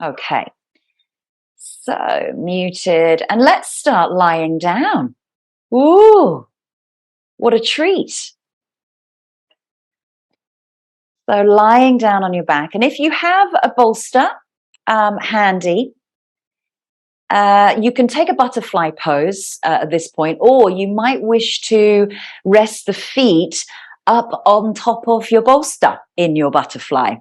Okay. So muted. And let's start lying down. Ooh, what a treat. So lying down on your back. And if you have a bolster handy, you can take a butterfly pose at this point, or you might wish to rest the feet up on top of your bolster in your butterfly.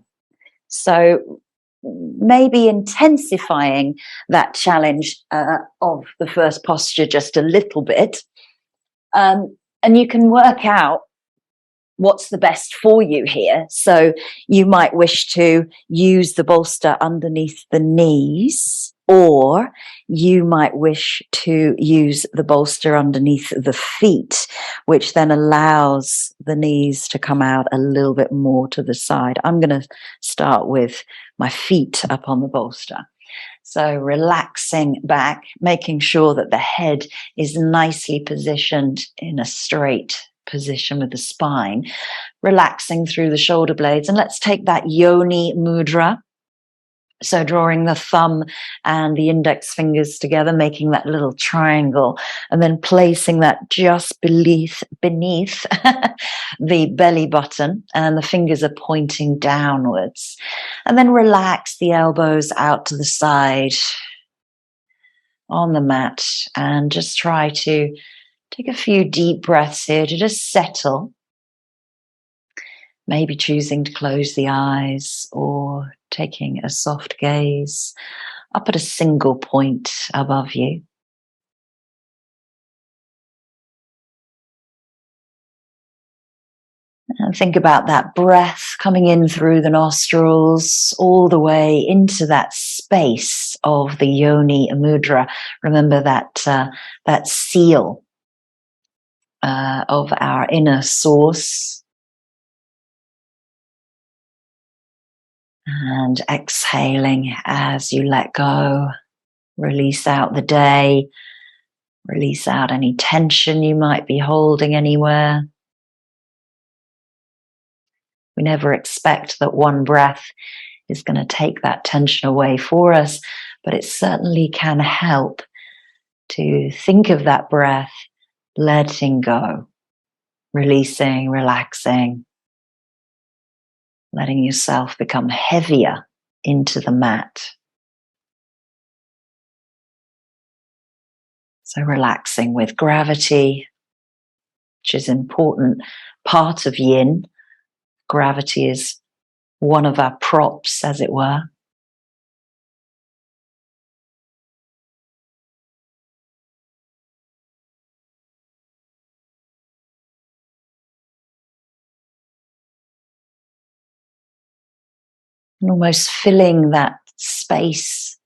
So maybe intensifying that challenge of the first posture just a little bit. And you can work out what's the best for you here. So you might wish to use the bolster underneath the knees, or you might wish to use the bolster underneath the feet, which then allows the knees to come out a little bit more to the side. I'm going to start with my feet up on the bolster. So relaxing back, making sure that the head is nicely positioned in a straight position with the spine, relaxing through the shoulder blades. And let's take that yoni mudra. So drawing the thumb and the index fingers together, making that little triangle, and then placing that just beneath the belly button, and the fingers are pointing downwards. And then relax the elbows out to the side on the mat, and just try to take a few deep breaths here to just settle. Maybe choosing to close the eyes or taking a soft gaze up at a single point above you. And think about that breath coming in through the nostrils all the way into that space of the yoni mudra. Remember that seal of our inner source. And exhaling as you let go, release out the day, release out any tension you might be holding anywhere. We never expect that one breath is going to take that tension away for us, but it certainly can help to think of that breath, letting go, releasing, relaxing, letting yourself become heavier into the mat. So relaxing with gravity, which is an important part of yin. Gravity is one of our props, as it were. And almost filling that space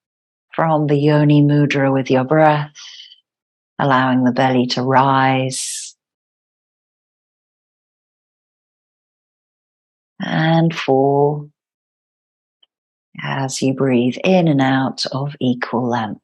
from the yoni mudra with your breath, allowing the belly to rise and fall as you breathe in and out of equal length.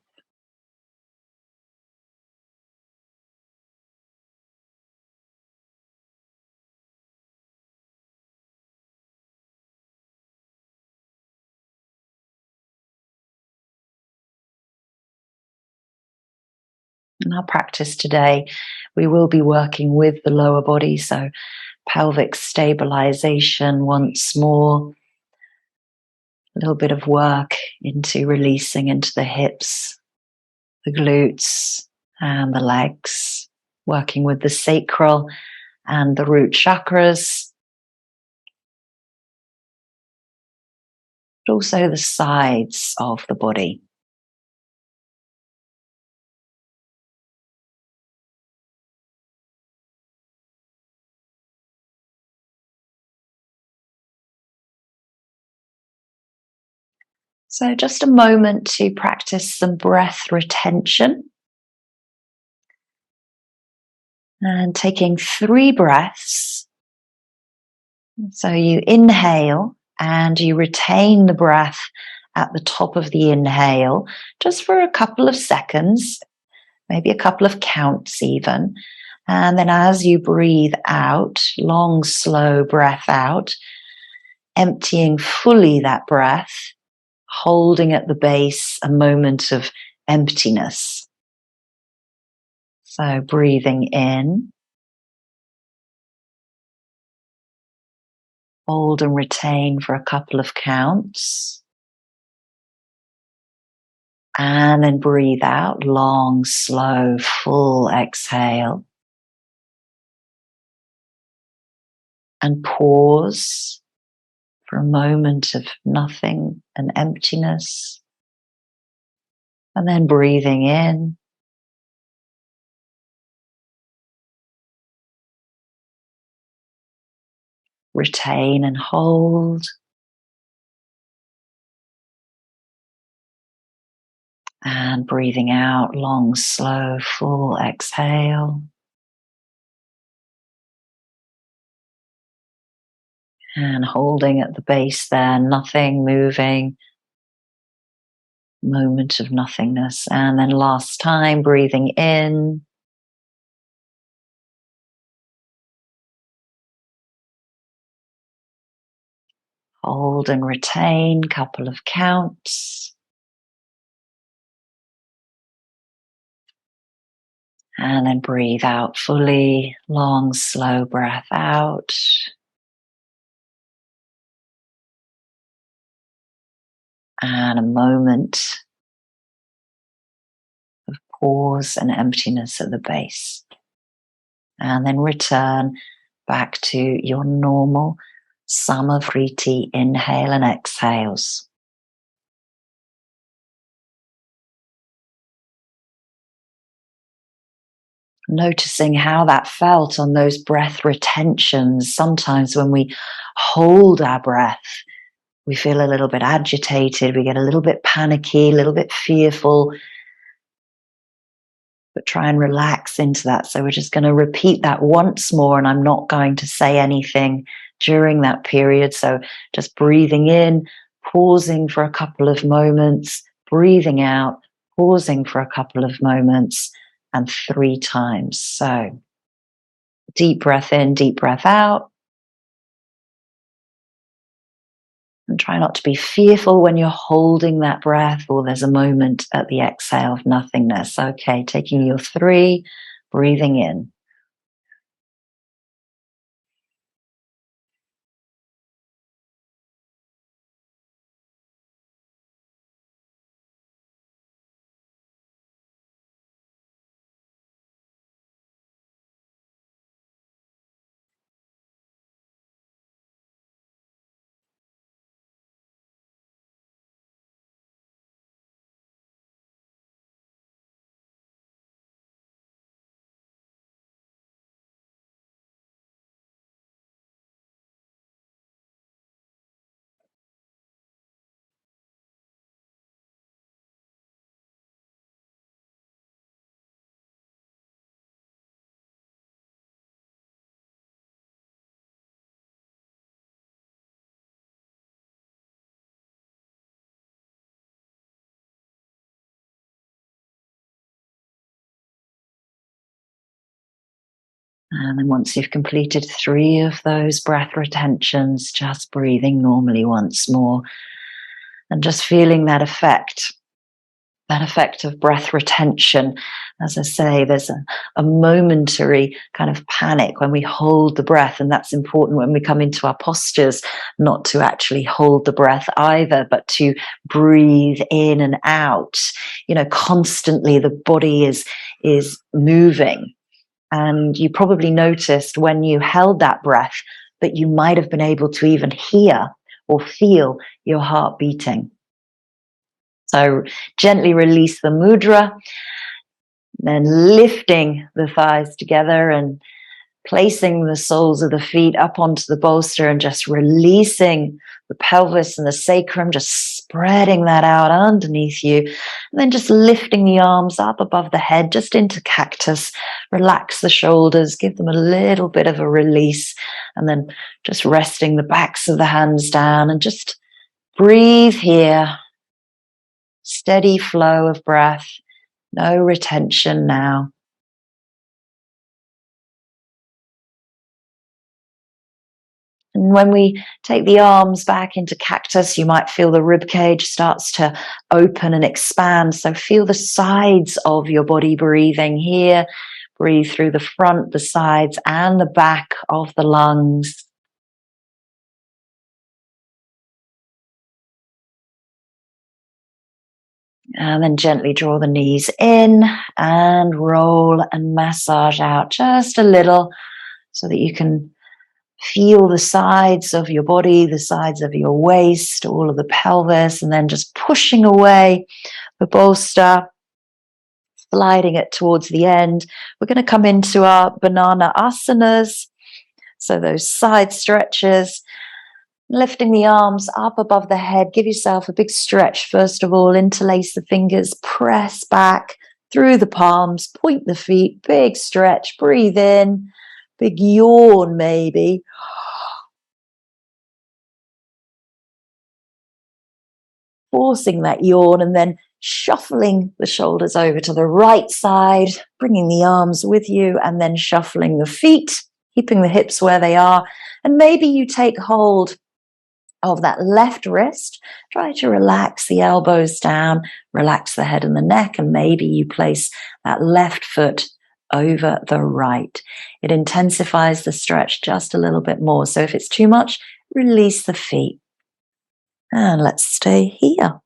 In our practice today, we will be working with the lower body, so pelvic stabilisation once more. A little bit of work into releasing into the hips, the glutes, and the legs, working with the sacral and the root chakras, but also the sides of the body. So just a moment to practice some breath retention. And taking 3 breaths. So you inhale and you retain the breath at the top of the inhale, just for a couple of seconds, maybe a couple of counts even. And then as you breathe out, long, slow breath out, emptying fully that breath, holding at the base a moment of emptiness. So breathing in, hold and retain for a couple of counts. And then breathe out, long, slow, full exhale. And pause for a moment of nothing and emptiness. And then breathing in. Retain and hold. And breathing out, long, slow, full exhale. And holding at the base there, nothing moving. Moment of nothingness. And then last time, breathing in. Hold and retain, couple of counts. And then breathe out fully, long, slow breath out. And a moment of pause and emptiness at the base. And then return back to your normal Samavriti inhale and exhales. Noticing how that felt on those breath retentions. Sometimes when we hold our breath, we feel a little bit agitated, we get a little bit panicky, a little bit fearful, but try and relax into that. So we're just going to repeat that once more, and I'm not going to say anything during that period. So just breathing in, pausing for a couple of moments, breathing out, pausing for a couple of moments, and 3 times. So deep breath in, deep breath out. And try not to be fearful when you're holding that breath or there's a moment at the exhale of nothingness. Okay, taking your 3, breathing in. And then once you've completed 3 of those breath retentions, just breathing normally once more and just feeling that effect of breath retention. As I say, there's a momentary kind of panic when we hold the breath, and that's important when we come into our postures, not to actually hold the breath either, but to breathe in and out. You know, constantly the body is moving. And you probably noticed when you held that breath that you might have been able to even hear or feel your heart beating. So gently release the mudra, then lifting the thighs together and placing the soles of the feet up onto the bolster and just releasing the pelvis and the sacrum, just spreading that out underneath you. And then just lifting the arms up above the head, just into cactus. Relax the shoulders, give them a little bit of a release. And then just resting the backs of the hands down and just breathe here. Steady flow of breath, no retention now. And when we take the arms back into cactus, you might feel the rib cage starts to open and expand. So feel the sides of your body breathing here. Breathe through the front, the sides, and the back of the lungs. And then gently draw the knees in and roll and massage out just a little so that you can feel the sides of your body, the sides of your waist, all of the pelvis, and then just pushing away the bolster, sliding it towards the end. We're going to come into our banana asanas. So those side stretches, lifting the arms up above the head. Give yourself a big stretch, first of all. Interlace the fingers, press back through the palms, point the feet, big stretch, breathe in, big yawn maybe. Forcing that yawn and then shuffling the shoulders over to the right side, bringing the arms with you and then shuffling the feet, keeping the hips where they are. And maybe you take hold of that left wrist. Try to relax the elbows down, relax the head and the neck, and maybe you place that left foot over the right. It intensifies the stretch just a little bit more. So if it's too much, release the feet. And let's stay here.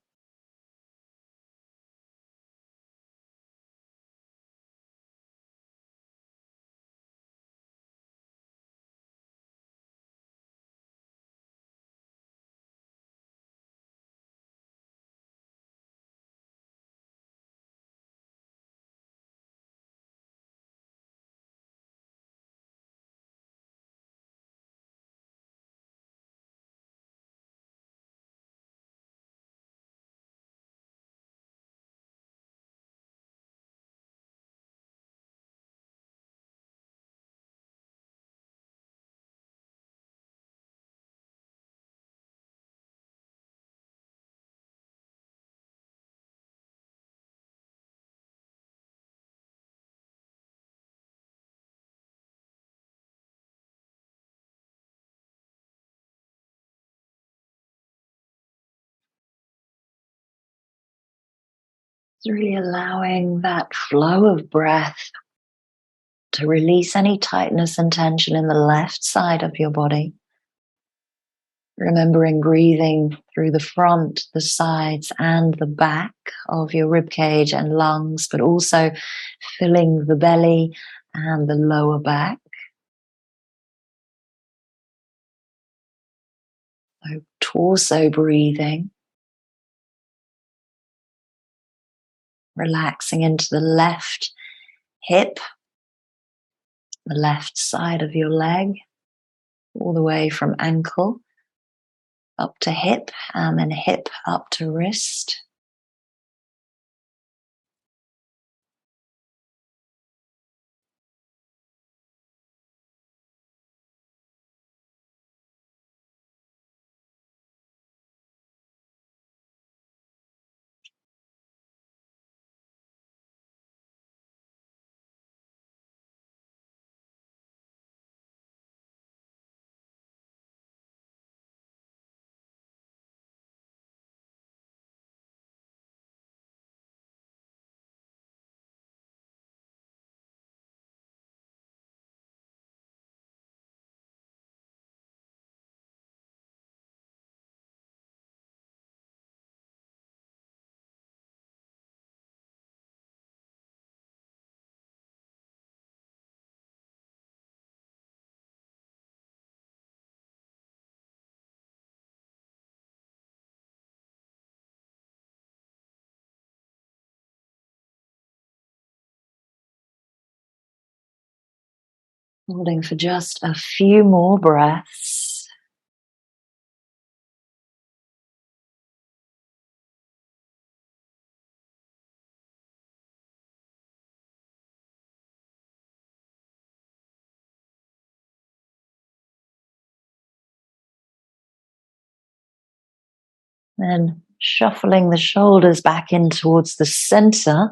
It's really allowing that flow of breath to release any tightness and tension in the left side of your body. Remembering breathing through the front, the sides, and the back of your rib cage and lungs, but also filling the belly and the lower back. So torso breathing. Relaxing into the left hip, the left side of your leg, all the way from ankle up to hip, and then hip up to wrist. Holding for just a few more breaths. Then shuffling the shoulders back in towards the center,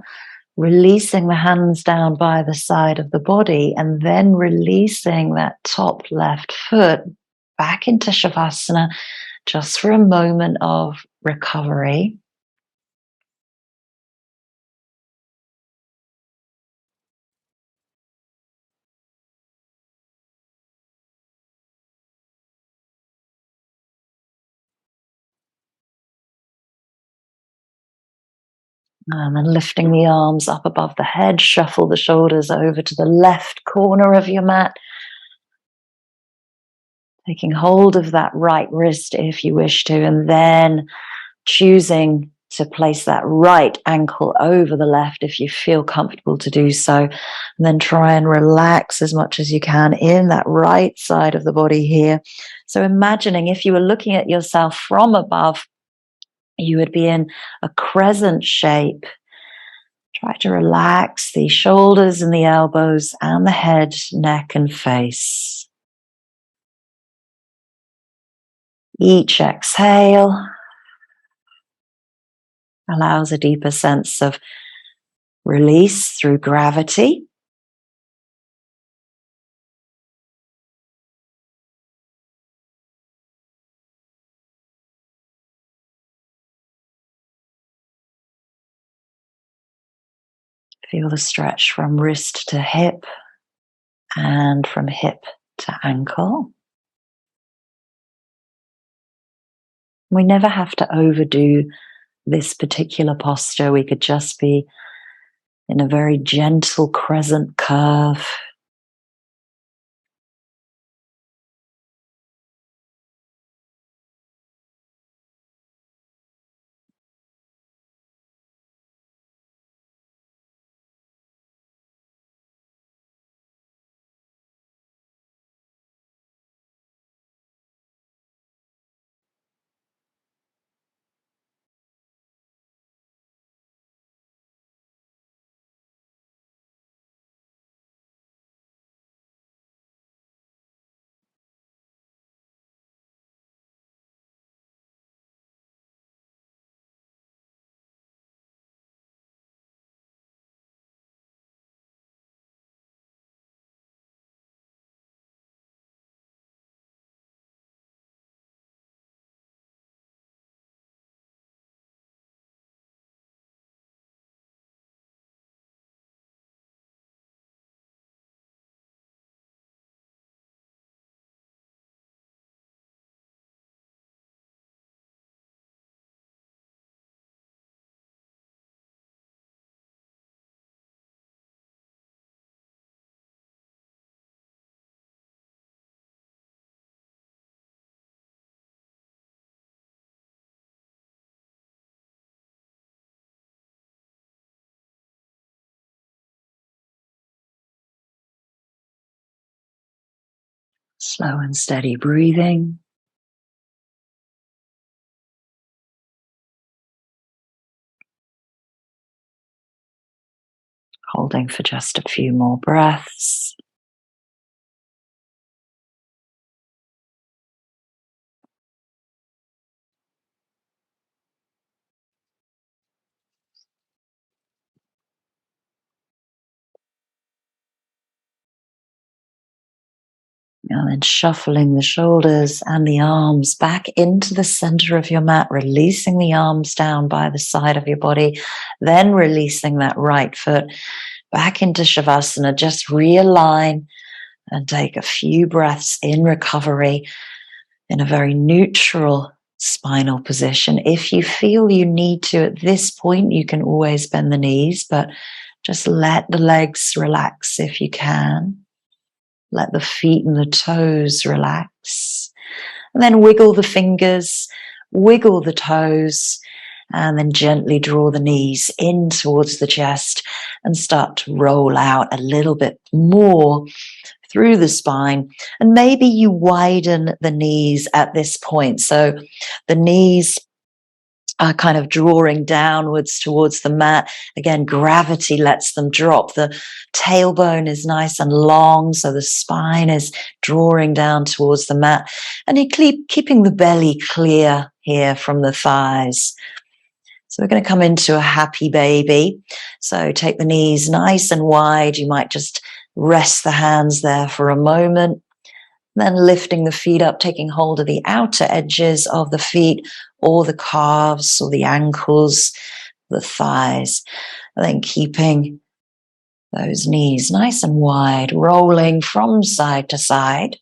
releasing the hands down by the side of the body, and then releasing that top left foot. back into Shavasana just for a moment of recovery. And then lifting the arms up above the head, shuffle the shoulders over to the left corner of your mat. Taking hold of that right wrist if you wish to, and then choosing to place that right ankle over the left if you feel comfortable to do so. And then try and relax as much as you can in that right side of the body here. So imagining if you were looking at yourself from above, you would be in a crescent shape. Try to relax the shoulders and the elbows and the head, neck and face. Each exhale allows a deeper sense of release through gravity. Feel the stretch from wrist to hip and from hip to ankle. We never have to overdo this particular posture. We could just be in a very gentle crescent curve. Slow and steady breathing. Holding for just a few more breaths. And then shuffling the shoulders and the arms back into the center of your mat, releasing the arms down by the side of your body, then releasing that right foot back into Shavasana. Just realign and take a few breaths in recovery in a very neutral spinal position. If you feel you need to at this point, you can always bend the knees, but just let the legs relax if you can. Let the feet and the toes relax. And then wiggle the fingers, wiggle the toes, and then gently draw the knees in towards the chest and start to roll out a little bit more through the spine. And maybe you widen the knees at this point. So the knees are kind of drawing downwards towards the mat. Again, gravity lets them drop. The tailbone is nice and long, so the spine is drawing down towards the mat. And you keep keeping the belly clear here from the thighs. So we're going to come into a happy baby. So take the knees nice and wide. You might just rest the hands there for a moment. Then lifting the feet up, taking hold of the outer edges of the feet, or the calves, or the ankles, the thighs. And then keeping those knees nice and wide, rolling from side to side.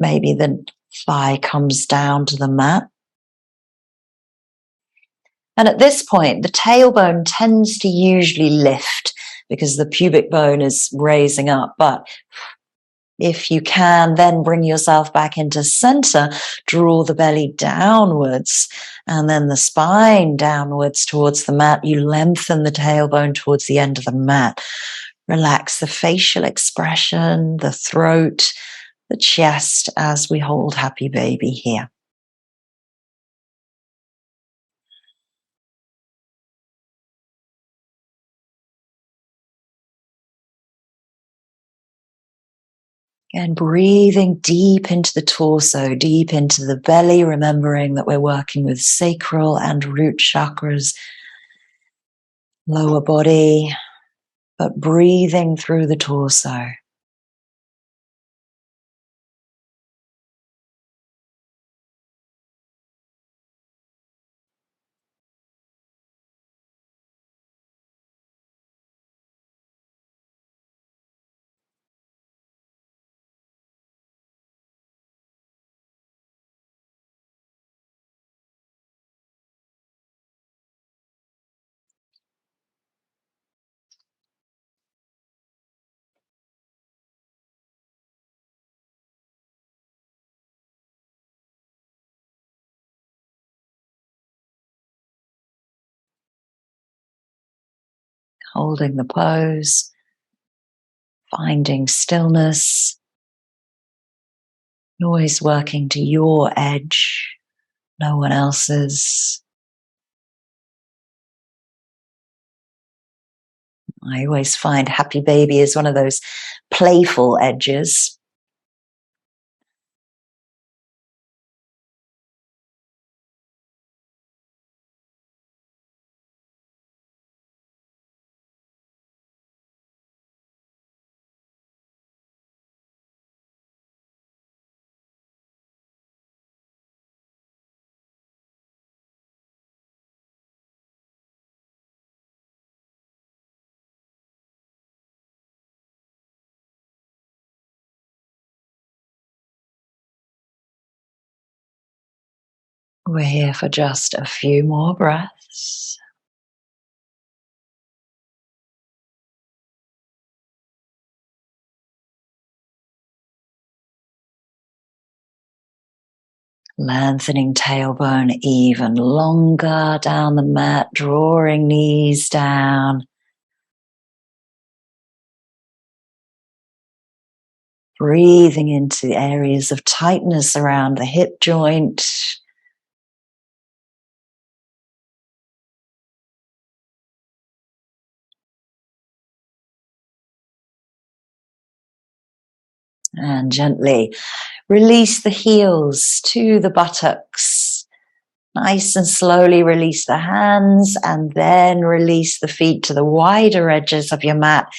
Maybe the thigh comes down to the mat. And at this point, the tailbone tends to usually lift because the pubic bone is raising up. But if you can, then bring yourself back into center, draw the belly downwards and then the spine downwards towards the mat. You lengthen the tailbone towards the end of the mat. Relax the facial expression, the throat, the chest as we hold happy baby here. And breathing deep into the torso, deep into the belly, remembering that we're working with sacral and root chakras, lower body, but breathing through the torso. Holding the pose, finding stillness, always working to your edge, no one else's. I always find happy baby is one of those playful edges. We're here for just a few more breaths. Lengthening tailbone even longer down the mat, drawing knees down. Breathing into areas of tightness around the hip joint. And gently release the heels to the buttocks. Nice and slowly release the hands and then release the feet to the wider edges of your mat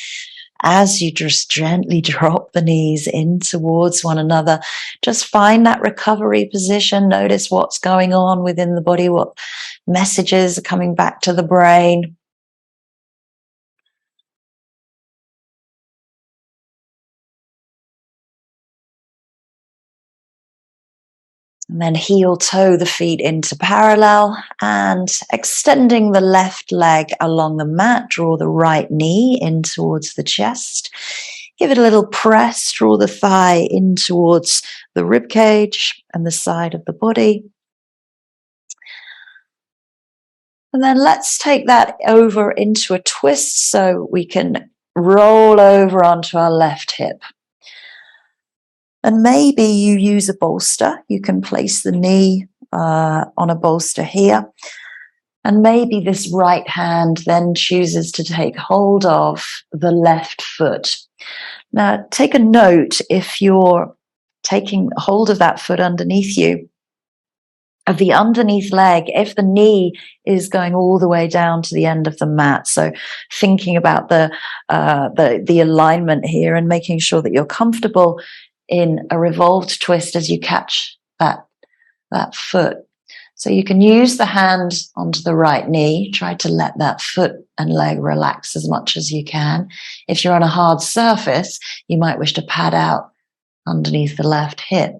as you just gently drop the knees in towards one another. Just find that recovery position. Notice what's going on within the body, what messages are coming back to the brain. And then heel toe the feet into parallel and extending the left leg along the mat. Draw the right knee in towards the chest. Give it a little press. Draw the thigh in towards the rib cage and the side of the body. And then let's take that over into a twist so we can roll over onto our left hip. And maybe you use a bolster. You can place the knee on a bolster here. And maybe this right hand then chooses to take hold of the left foot. Now, take a note if you're taking hold of that foot underneath you, of the underneath leg, if the knee is going all the way down to the end of the mat. So thinking about the alignment here and making sure that you're comfortable in a revolved twist as you catch that foot. So you can use the hand onto the right knee. Try to let that foot and leg relax as much as you can. If you're on a hard surface, you might wish to pad out underneath the left hip.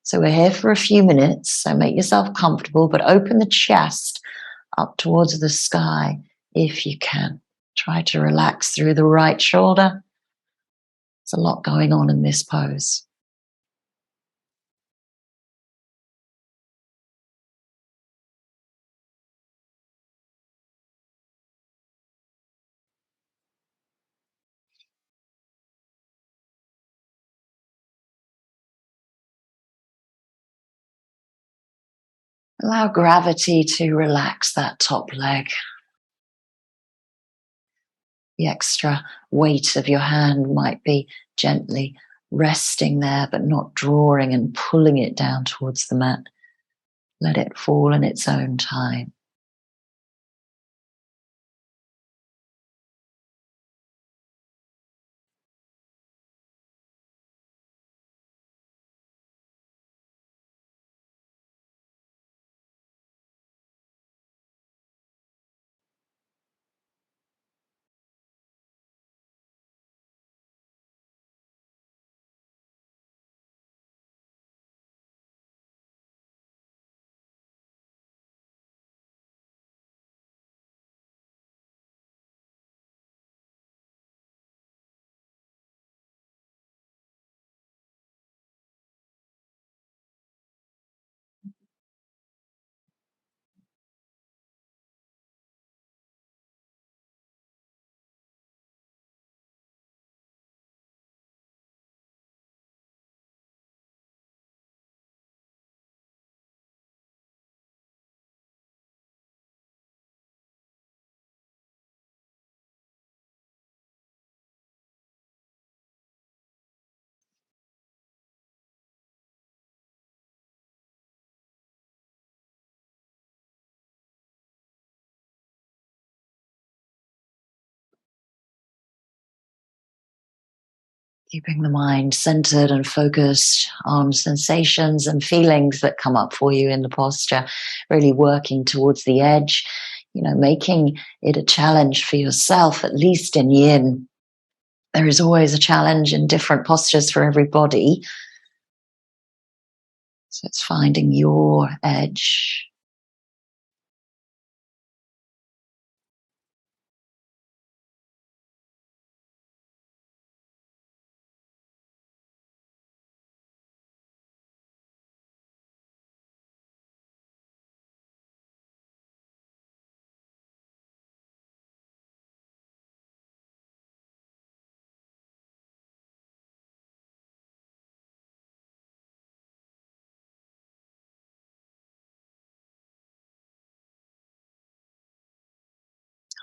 So we're here for a few minutes, so make yourself comfortable, but open the chest up towards the sky if you can. Try to relax through the right shoulder. There's a lot going on in this pose. Allow gravity to relax that top leg. The extra weight of your hand might be gently resting there, but not drawing and pulling it down towards the mat. Let it fall in its own time. Keeping the mind centered and focused on sensations and feelings that come up for you in the posture, really working towards the edge, making it a challenge for yourself, at least in Yin. There is always a challenge in different postures for everybody. So it's finding your edge.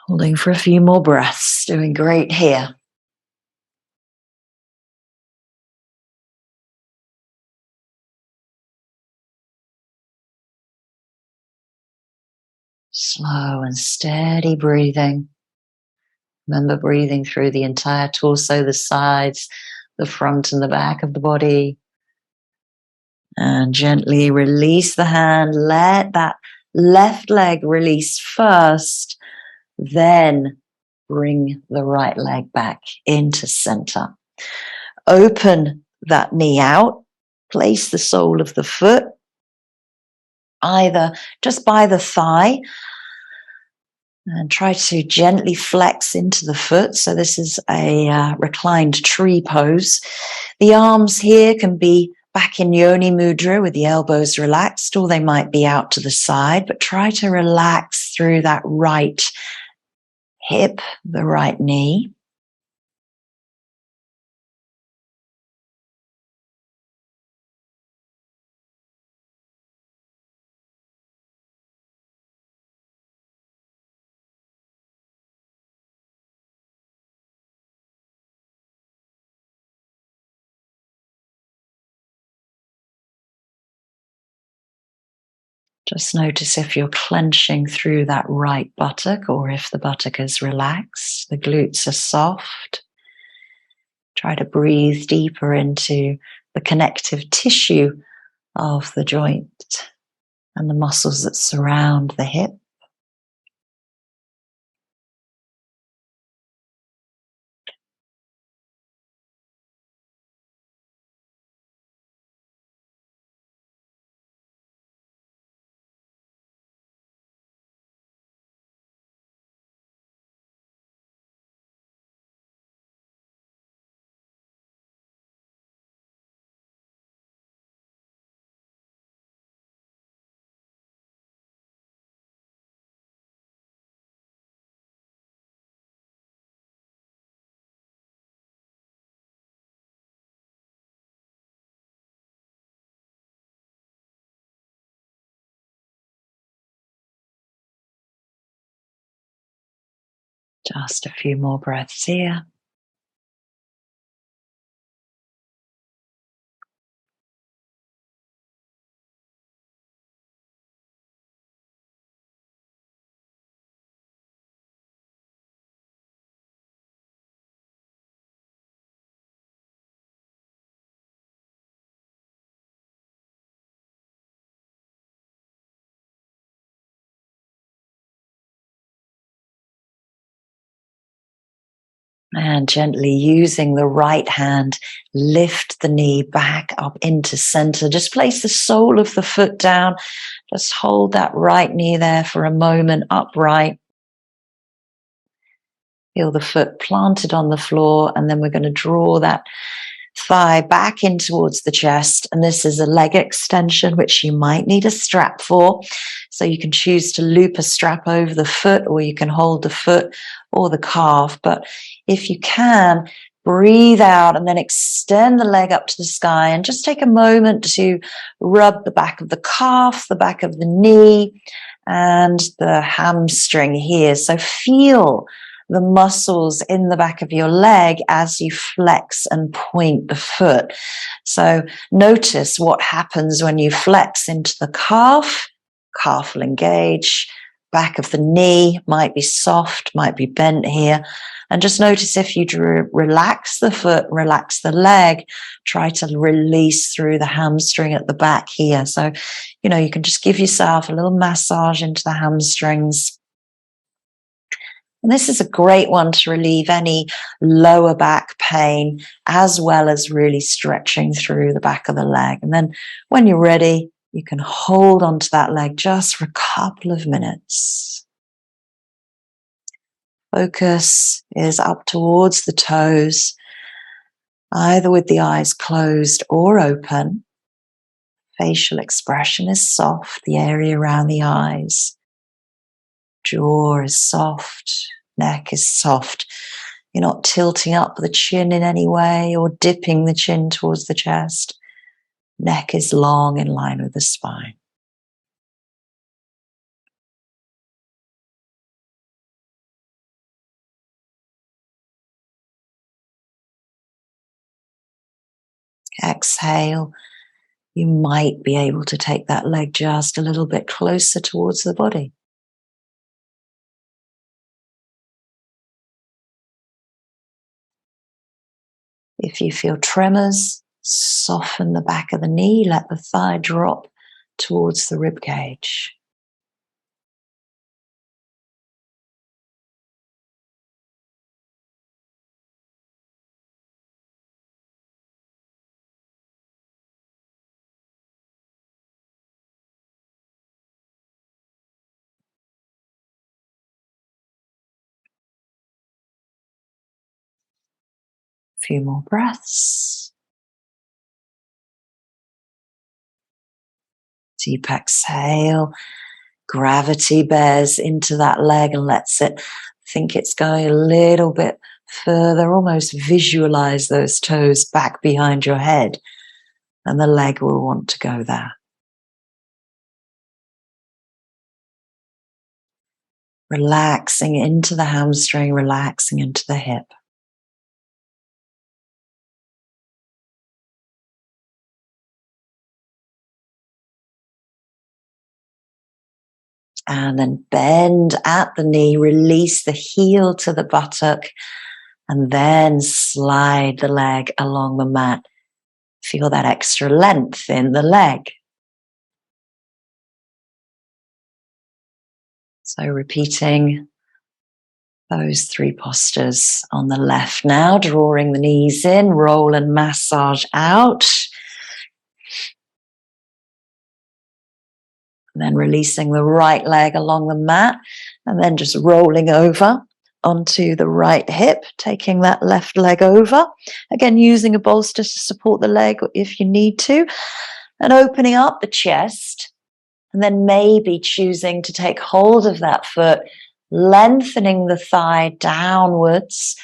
Holding for a few more breaths, doing great here. Slow and steady breathing. Remember breathing through the entire torso, the sides, the front and the back of the body. And gently release the hand. Let that left leg release first. Then bring the right leg back into center. Open that knee out. Place the sole of the foot either just by the thigh and try to gently flex into the foot. So this is a reclined tree pose. The arms here can be back in Yoni Mudra with the elbows relaxed, or they might be out to the side, but try to relax through that right hip, the right knee. Just notice if you're clenching through that right buttock or if the buttock is relaxed, the glutes are soft. Try to breathe deeper into the connective tissue of the joint and the muscles that surround the hip. Just a few more breaths here. And gently using the right hand, lift the knee back up into center. Just place the sole of the foot down. Just hold that right knee there for a moment, upright. Feel the foot planted on the floor, and then we're going to draw that thigh back in towards the chest. And this is a leg extension, which you might need a strap for. So you can choose to loop a strap over the foot, or you can hold the foot or the calf. But if you can, breathe out and then extend the leg up to the sky, and just take a moment to rub the back of the calf, the back of the knee, and the hamstring here. So feel the muscles in the back of your leg as you flex and point the foot. So notice what happens when you flex into the calf. Calf will engage. Back of the knee might be soft, might be bent here. And just notice if you relax the foot, relax the leg, try to release through the hamstring at the back here. So, you can just give yourself a little massage into the hamstrings. And this is a great one to relieve any lower back pain, as well as really stretching through the back of the leg. And then when you're ready, you can hold onto that leg just for a couple of minutes. Focus is up towards the toes, either with the eyes closed or open. Facial expression is soft, the area around the eyes. Jaw is soft, neck is soft. You're not tilting up the chin in any way or dipping the chin towards the chest. Neck is long in line with the spine. Exhale. You might be able to take that leg just a little bit closer towards the body. If you feel tremors, soften the back of the knee, let the thigh drop towards the rib cage. A few more breaths. Deep exhale. Gravity bears into that leg and lets it think it's going a little bit further. Almost visualize those toes back behind your head, and the leg will want to go there. Relaxing into the hamstring, relaxing into the hip. And then bend at the knee, release the heel to the buttock, and then slide the leg along the mat. Feel that extra length in the leg. So repeating those 3 postures on the left now, drawing the knees in, roll and massage out. And then releasing the right leg along the mat, and then just rolling over onto the right hip, taking that left leg over. Again, using a bolster to support the leg if you need to, and opening up the chest, and then maybe choosing to take hold of that foot, lengthening the thigh downwards,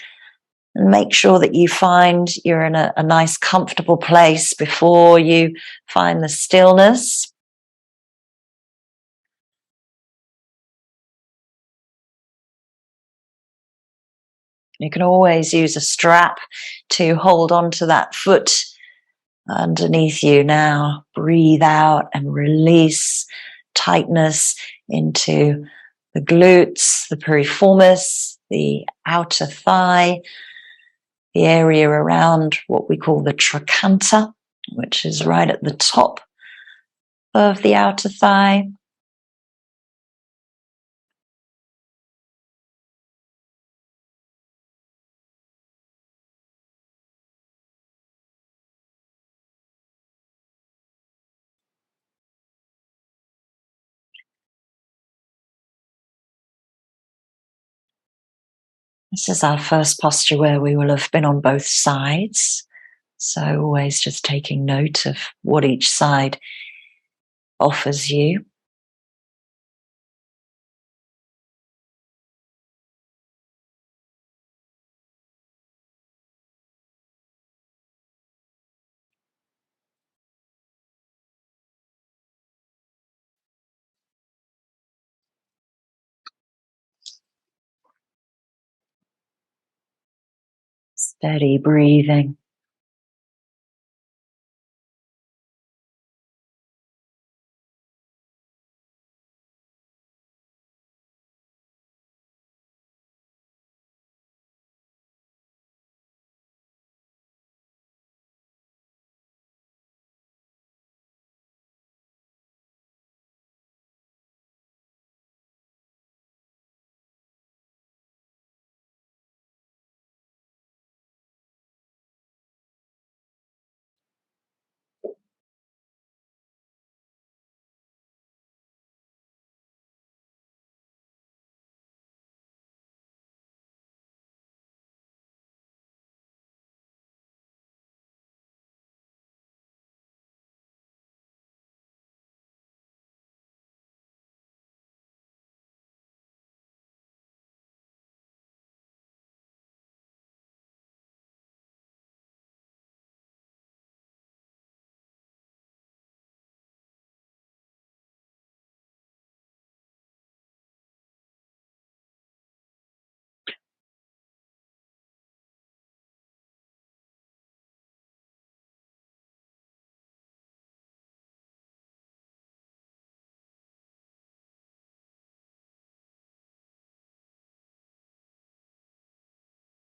and make sure that you find you're in a nice, comfortable place before you find the stillness. You can always use a strap to hold on to that foot underneath you now. Breathe out and release tightness into the glutes, the piriformis, the outer thigh, the area around what we call the trochanter, which is right at the top of the outer thigh. This is our first posture where we will have been on both sides. So always just taking note of what each side offers you. Steady breathing.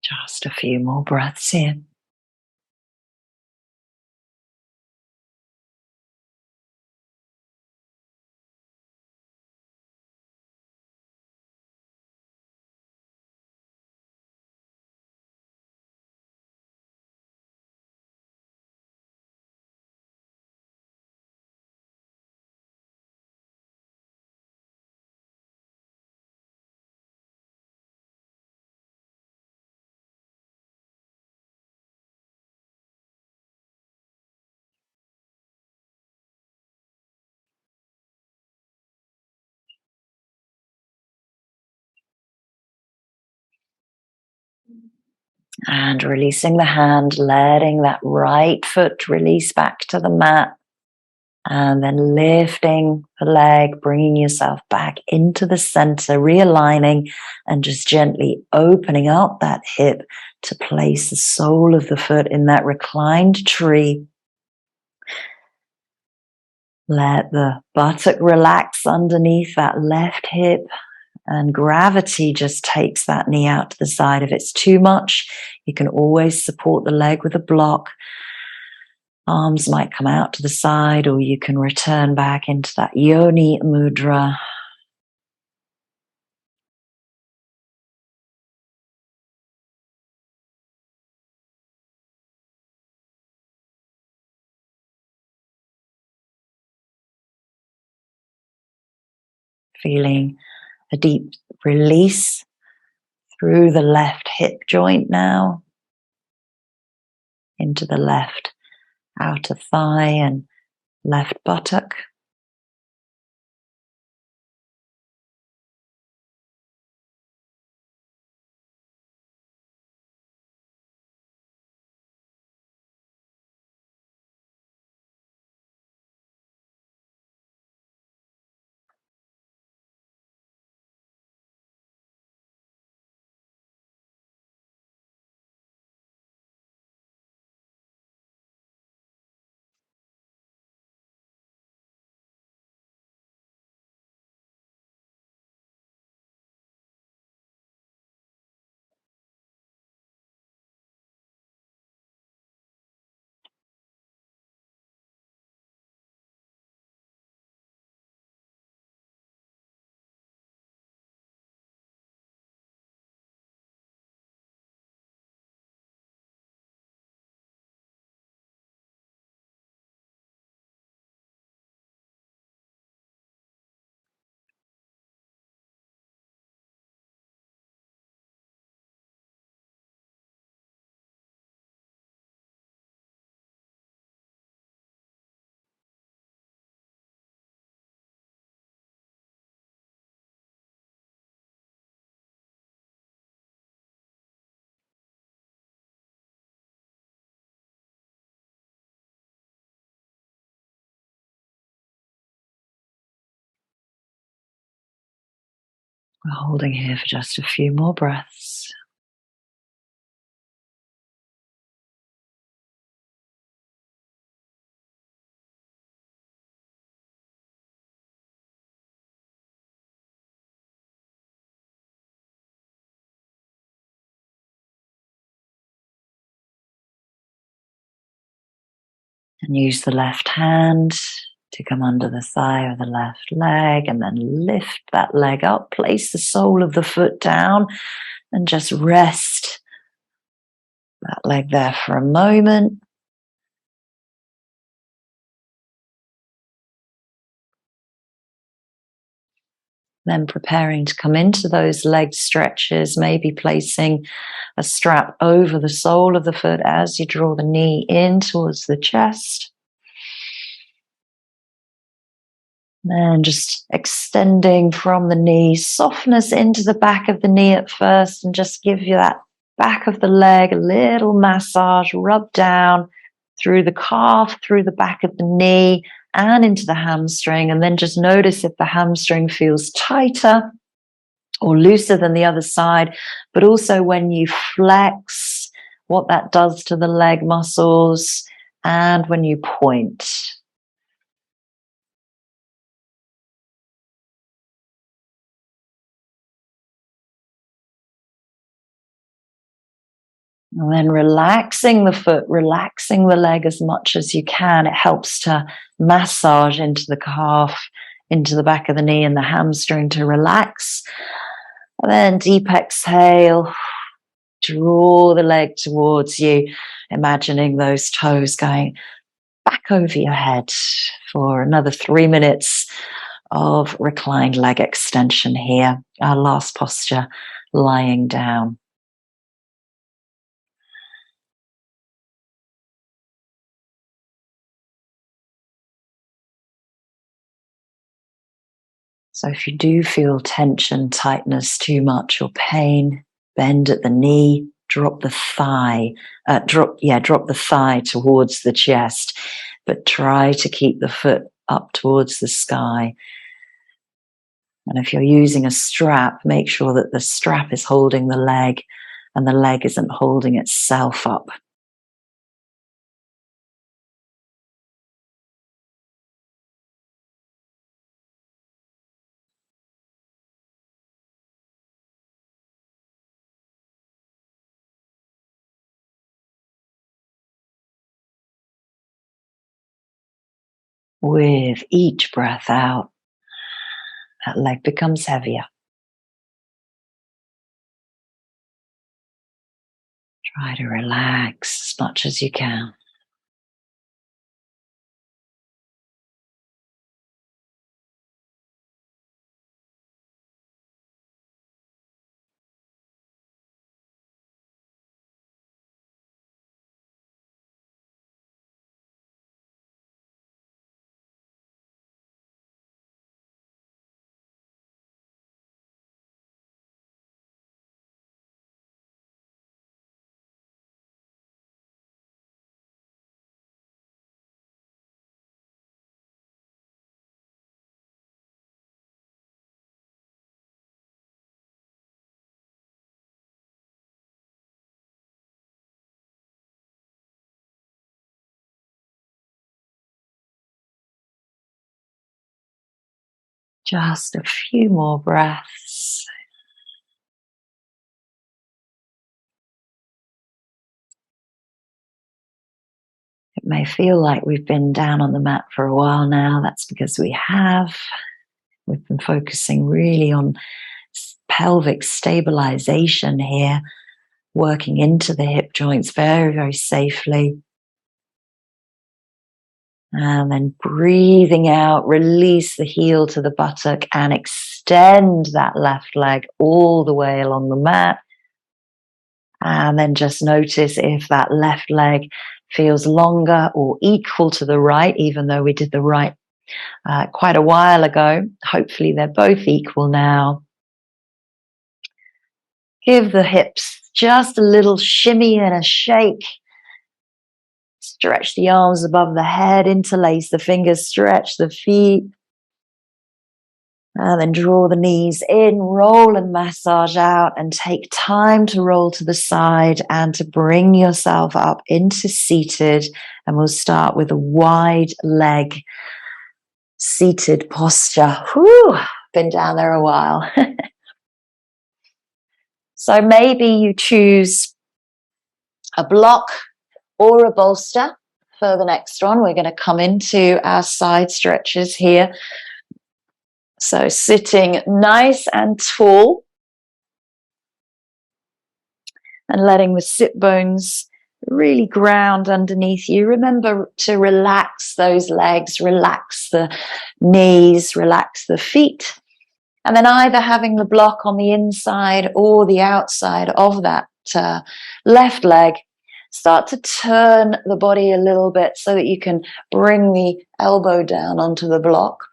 Just a few more breaths in. And releasing the hand, letting that right foot release back to the mat. And then lifting the leg, bringing yourself back into the center, realigning and just gently opening up that hip to place the sole of the foot in that reclined tree. Let the buttock relax underneath that left hip, and gravity just takes that knee out to the side. If it's too much, you can always support the leg with a block. Arms might come out to the side, or you can return back into that yoni mudra. Feeling a deep release through the left hip joint now, into the left outer thigh and left buttock. We're holding here for just a few more breaths. And use the left hand to come under the thigh of the left leg, and then lift that leg up. Place the sole of the foot down and just rest that leg there for a moment. Then preparing to come into those leg stretches, maybe placing a strap over the sole of the foot as you draw the knee in towards the chest. And just extending from the knee, softness into the back of the knee at first, and just give you that back of the leg a little massage, rub down through the calf, through the back of the knee, and into the hamstring. And then just notice if the hamstring feels tighter or looser than the other side, but also when you flex, what that does to the leg muscles, and when you point. And then relaxing the foot, relaxing the leg as much as you can. It helps to massage into the calf, into the back of the knee and the hamstring to relax. And then deep exhale, draw the leg towards you, imagining those toes going back over your head for another 3 minutes of reclined leg extension here. Our last posture, lying down. So if you do feel tension, tightness too much or pain, bend at the knee, drop the thigh, drop the thigh towards the chest, but try to keep the foot up towards the sky. And if you're using a strap, make sure that the strap is holding the leg and the leg isn't holding itself up. With each breath out, that leg becomes heavier. Try to relax as much as you can. Just a few more breaths. It may feel like we've been down on the mat for a while now. That's because we have. We've been focusing really on pelvic stabilisation here, working into the hip joints very, very safely. And then breathing out, release the heel to the buttock and extend that left leg all the way along the mat. And then just notice if that left leg feels longer or equal to the right, even though we did the right quite a while ago. Hopefully they're both equal now. Give the hips just a little shimmy and a shake. Stretch the arms above the head, interlace the fingers, stretch the feet. And then draw the knees in, roll and massage out, and take time to roll to the side and to bring yourself up into seated. And we'll start with a wide leg seated posture. Whew, been down there a while. So maybe you choose a block or a bolster for the next one. We're going to come into our side stretches here. So sitting nice and tall and letting the sit bones really ground underneath you. Remember to relax those legs, relax the knees, relax the feet. And then either having the block on the inside or the outside of that left leg, start to turn the body a little bit so that you can bring the elbow down onto the block.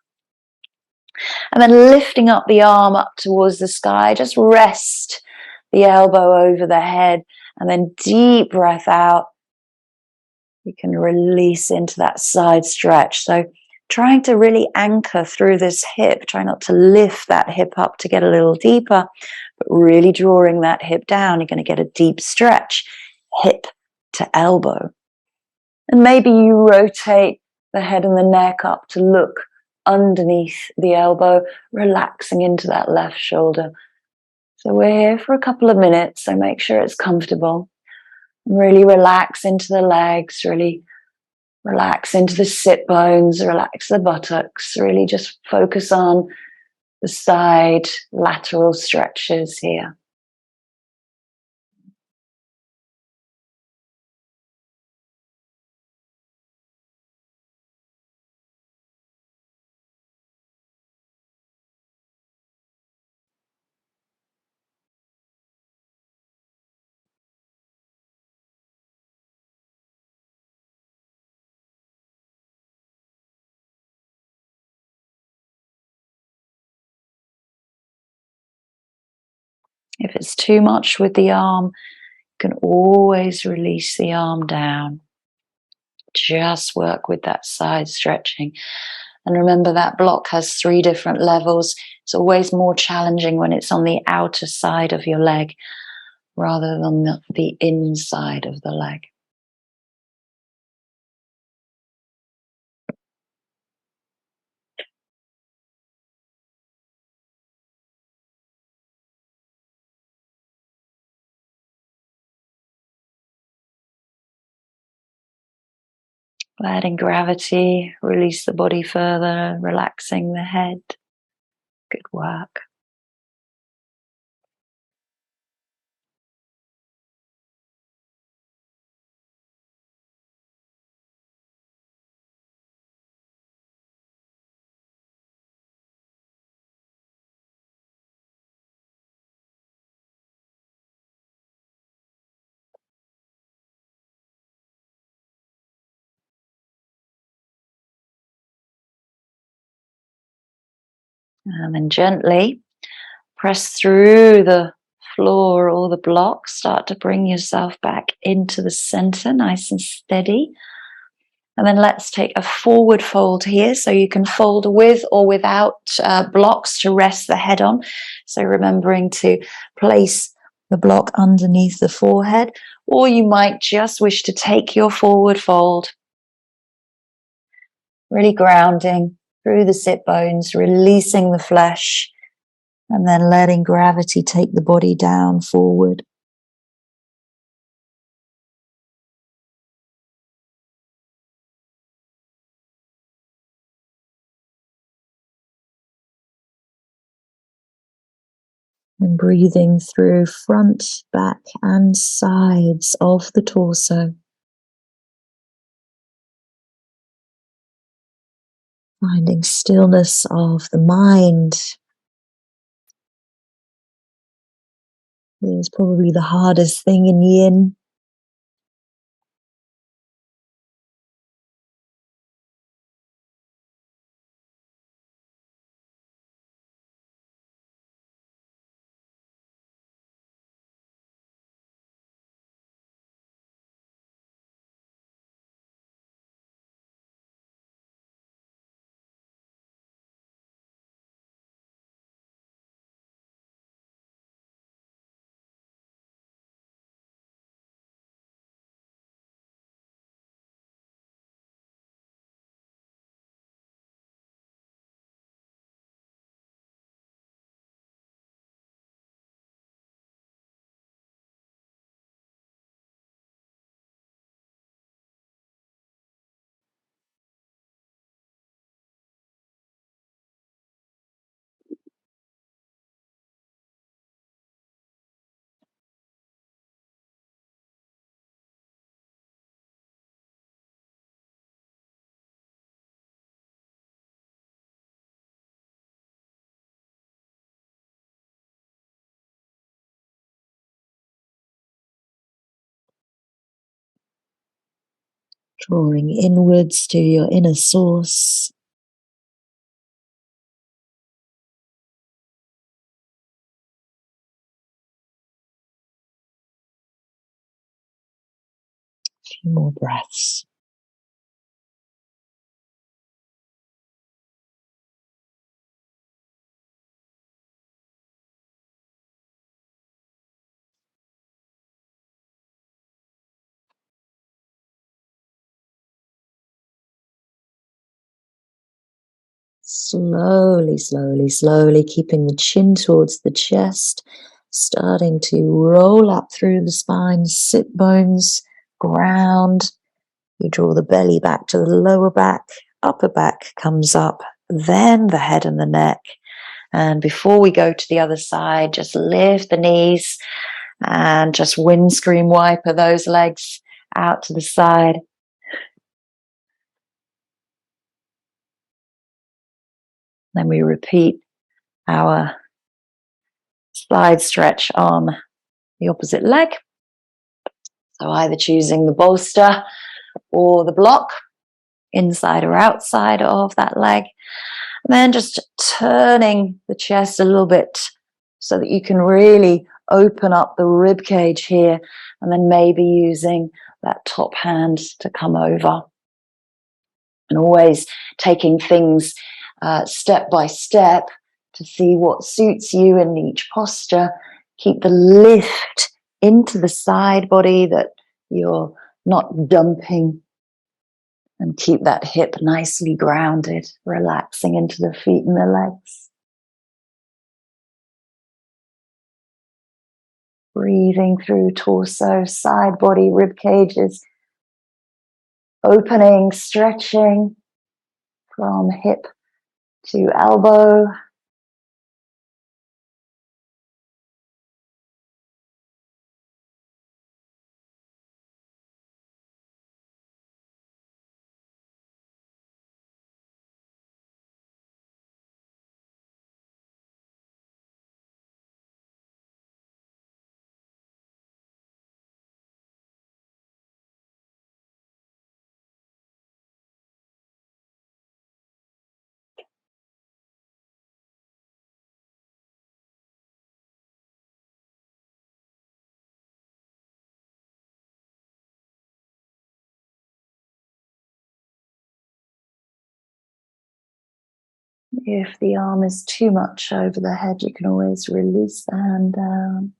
And then lifting up the arm up towards the sky, just rest the elbow over the head and then deep breath out. You can release into that side stretch. So trying to really anchor through this hip, try not to lift that hip up to get a little deeper, but really drawing that hip down. You're going to get a deep stretch, hip to elbow. And maybe you rotate the head and the neck up to look underneath the elbow, relaxing into that left shoulder. So we're here for a couple of minutes, so make sure it's comfortable. Really relax into the legs, really relax into the sit bones, relax the buttocks, really just focus on the side lateral stretches here. If it's too much with the arm, you can always release the arm down. Just work with that side stretching. And remember that block has 3 different levels. It's always more challenging when it's on the outer side of your leg rather than the inside of the leg. Letting gravity release the body further, relaxing the head. Good work. And then gently press through the floor or the block. Start to bring yourself back into the center, nice and steady. And then let's take a forward fold here. So you can fold with or without blocks to rest the head on. So remembering to place the block underneath the forehead, or you might just wish to take your forward fold. Really grounding through the sit bones, releasing the flesh, and then letting gravity take the body down forward. And breathing through front, back, and sides of the torso. Finding stillness of the mind is probably the hardest thing in Yin. Drawing inwards to your inner source. A few more breaths. Slowly, slowly, slowly, keeping the chin towards the chest, starting to roll up through the spine, sit bones, ground. You draw the belly back to the lower back, upper back comes up, then the head and the neck. And before we go to the other side, just lift the knees and just windscreen wiper those legs out to the side. Then we repeat our side stretch on the opposite leg. So either choosing the bolster or the block, inside or outside of that leg. And then just turning the chest a little bit so that you can really open up the rib cage here, and then maybe using that top hand to come over. And always taking things step by step to see what suits you in each posture. Keep the lift into the side body, that you're not dumping, and keep that hip nicely grounded, relaxing into the feet and the legs. Breathing through torso, side body, rib cages. Opening, stretching from hip to elbow. If the arm is too much over the head, you can always release the hand down.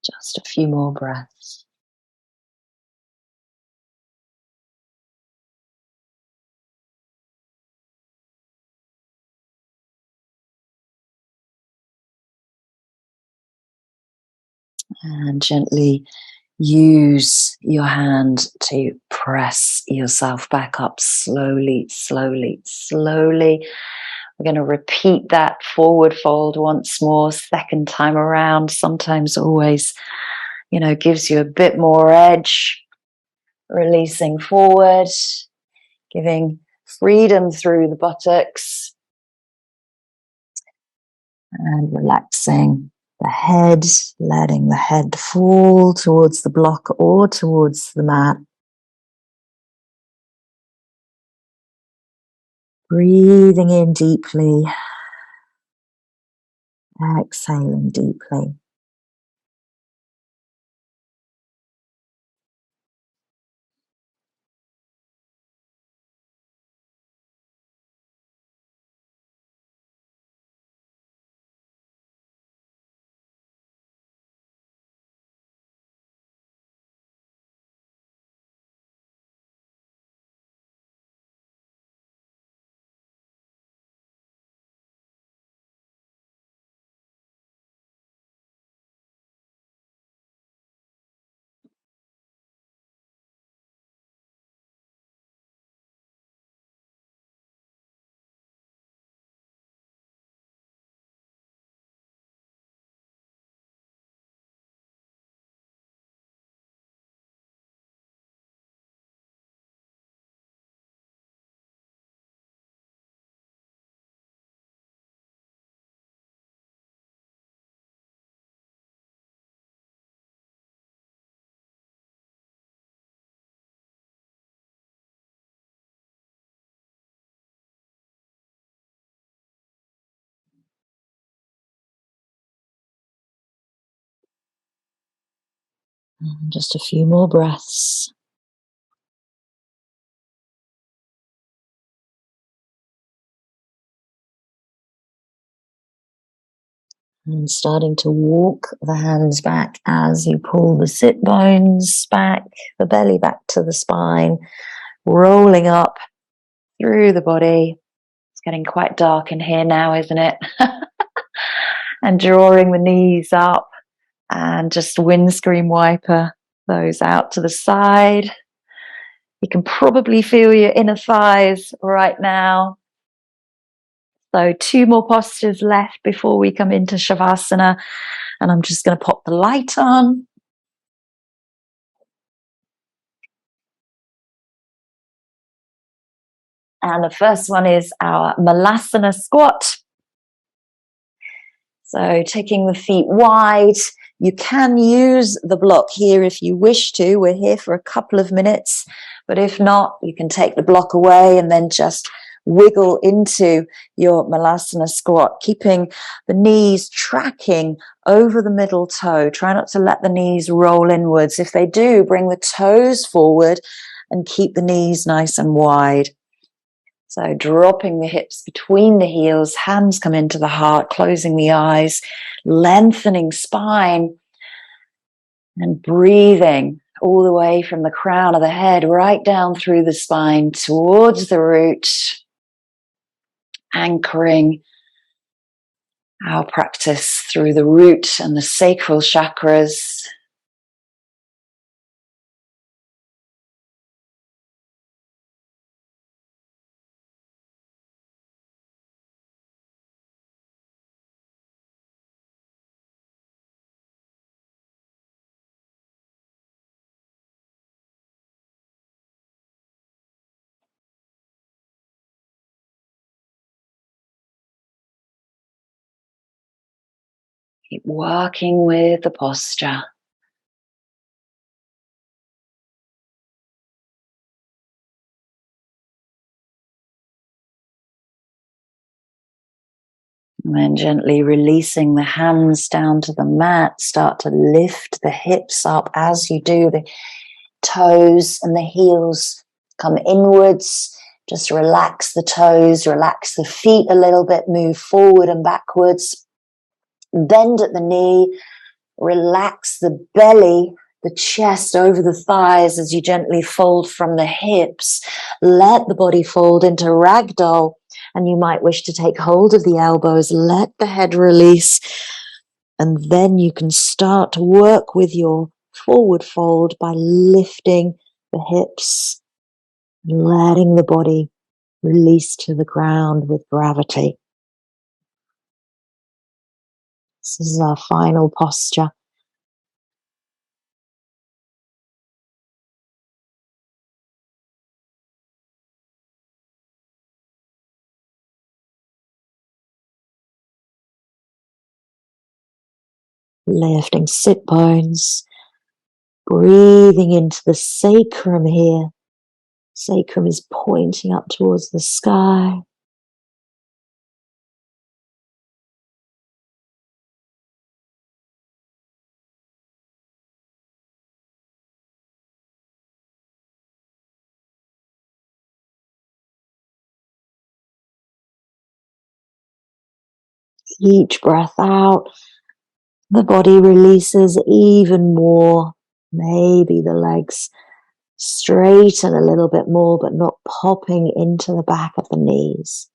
Just a few more breaths. And gently use your hand to press yourself back up slowly, slowly, slowly. We're going to repeat that forward fold once more, second time around. Sometimes always, gives you a bit more edge. Releasing forward, giving freedom through the buttocks. And relaxing the head, letting the head fall towards the block or towards the mat. Breathing in deeply, exhaling deeply. And just a few more breaths. And starting to walk the hands back as you pull the sit bones back, the belly back to the spine, rolling up through the body. It's getting quite dark in here now, isn't it? And drawing the knees up and just windscreen wiper those out to the side. You can probably feel your inner thighs right now. So 2 more postures left before we come into Shavasana. And I'm just going to pop the light on. And the first one is our Malasana squat. So taking the feet wide. You can use the block here if you wish to. We're here for a couple of minutes, but if not, you can take the block away and then just wiggle into your Malasana squat, keeping the knees tracking over the middle toe. Try not to let the knees roll inwards. If they do, bring the toes forward and keep the knees nice and wide. So dropping the hips between the heels, hands come into the heart, closing the eyes, lengthening spine, and breathing all the way from the crown of the head right down through the spine towards the root, anchoring our practice through the root and the sacral chakras. Keep working with the posture. And then gently releasing the hands down to the mat. Start to lift the hips up as you do. The toes and the heels come inwards. Just relax the toes, relax the feet a little bit, move forward and backwards. Bend at the knee, relax the belly, the chest over the thighs as you gently fold from the hips. Let the body fold into ragdoll. And you might wish to take hold of the elbows, let the head release, and then you can start to work with your forward fold by lifting the hips, letting the body release to the ground with gravity. This is our final posture. Lifting sit bones, breathing into the sacrum here. Sacrum is pointing up towards the sky. Each breath out, the body releases even more. Maybe the legs straighten a little bit more, but not popping into the back of the knees.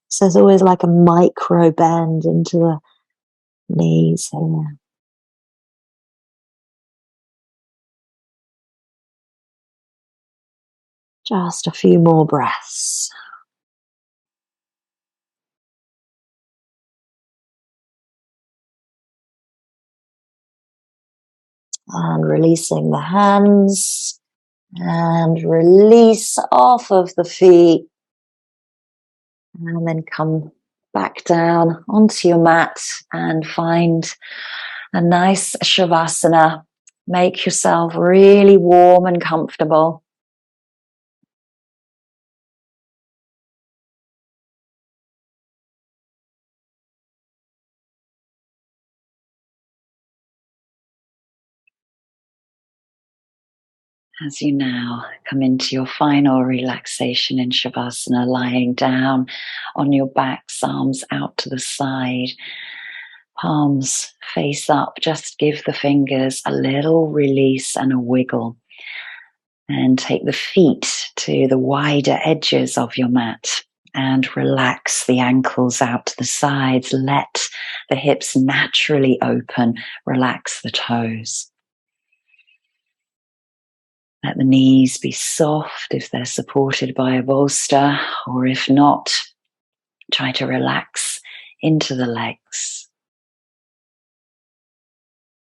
So there's always like a micro bend into the knees here. Just a few more breaths. And releasing the hands and release off of the feet. And then come back down onto your mat and find a nice shavasana. Make yourself really warm and comfortable. As you now come into your final relaxation in Shavasana, lying down on your back, arms out to the side, palms face up, just give the fingers a little release and a wiggle. And take the feet to the wider edges of your mat and relax the ankles out to the sides. Let the hips naturally open, relax the toes. Let the knees be soft if they're supported by a bolster, or if not, try to relax into the legs.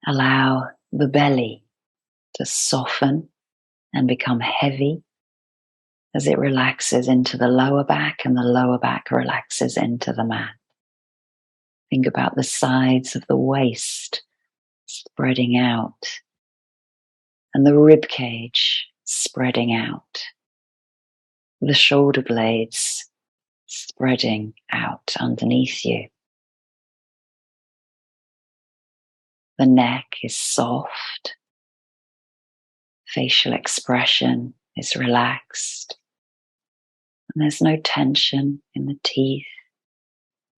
Allow the belly to soften and become heavy as it relaxes into the lower back and the lower back relaxes into the mat. Think about the sides of the waist spreading out and the rib cage spreading out, the shoulder blades spreading out underneath you. The neck is soft, facial expression is relaxed, and there's no tension in the teeth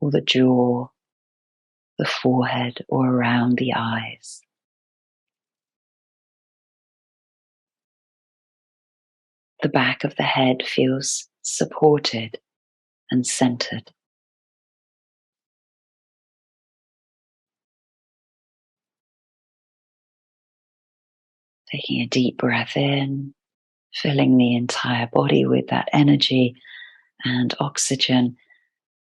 or the jaw, the forehead, or around the eyes. The back of the head feels supported and centered. Taking a deep breath in, filling the entire body with that energy and oxygen,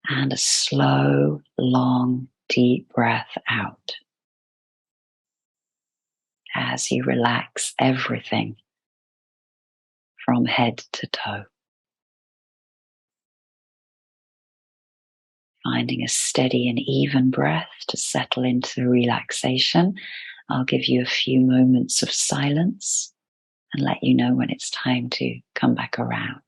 and a slow, long, deep breath out as you relax everything from head to toe. Finding a steady and even breath to settle into the relaxation. I'll give you a few moments of silence and let you know when it's time to come back around.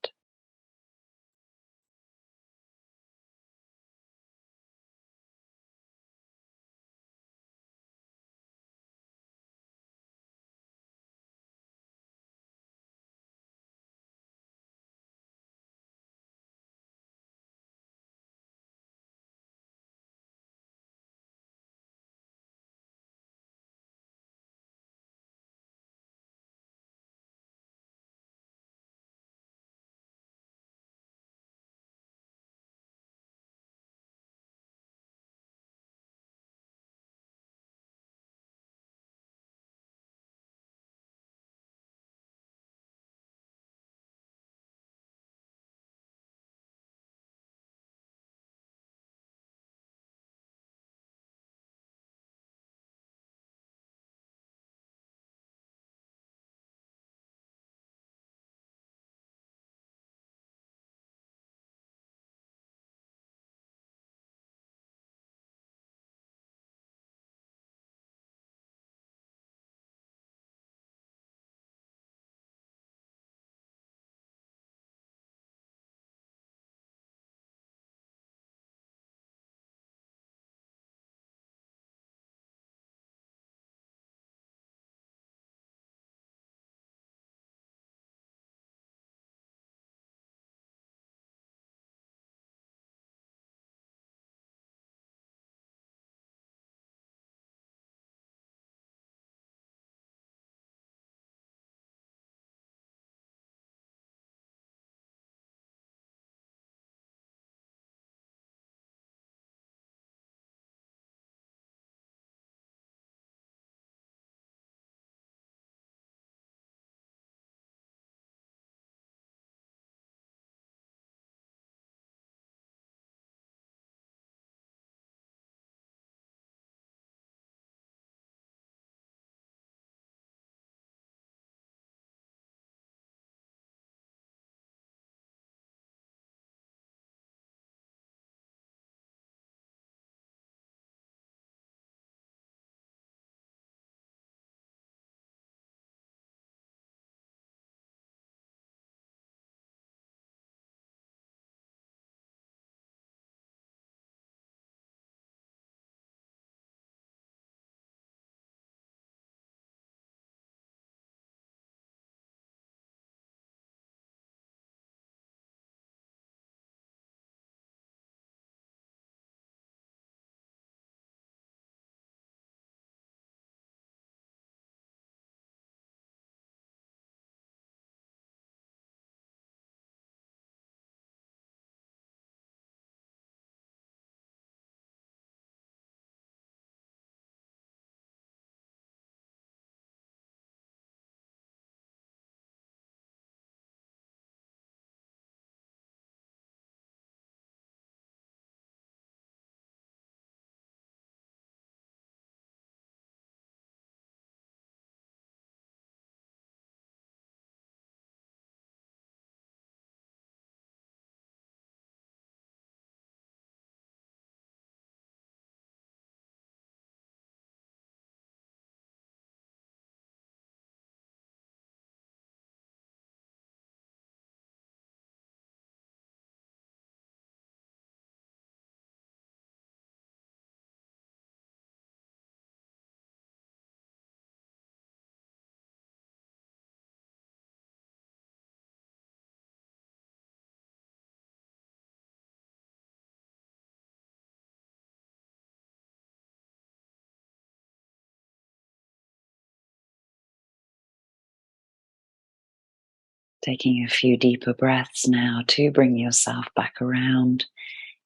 Taking a few deeper breaths now to bring yourself back around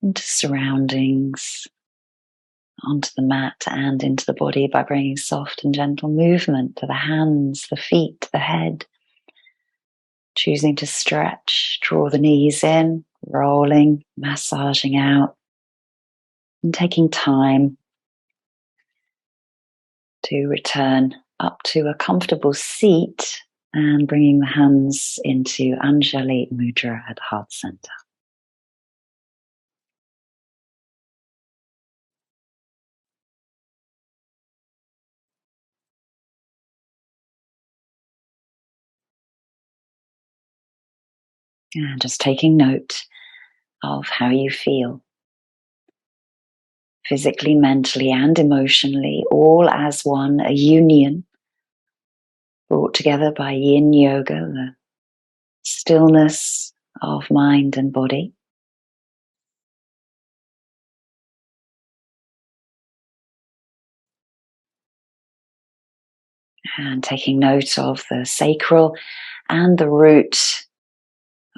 into surroundings, onto the mat and into the body by bringing soft and gentle movement to the hands, the feet, the head. Choosing to stretch, draw the knees in, rolling, massaging out, and taking time to return up to a comfortable seat and bringing the hands into Anjali Mudra at heart center. And just taking note of how you feel. Physically, mentally, and emotionally, all as one, a union brought together by Yin Yoga, the stillness of mind and body. And taking note of the sacral and the root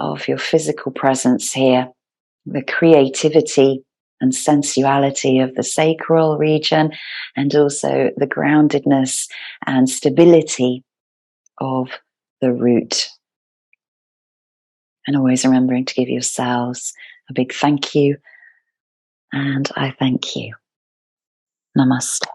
of your physical presence here, the creativity and sensuality of the sacral region, and also the groundedness and stability of the root. And always remembering to give yourselves a big thank you, and I thank you. Namaste.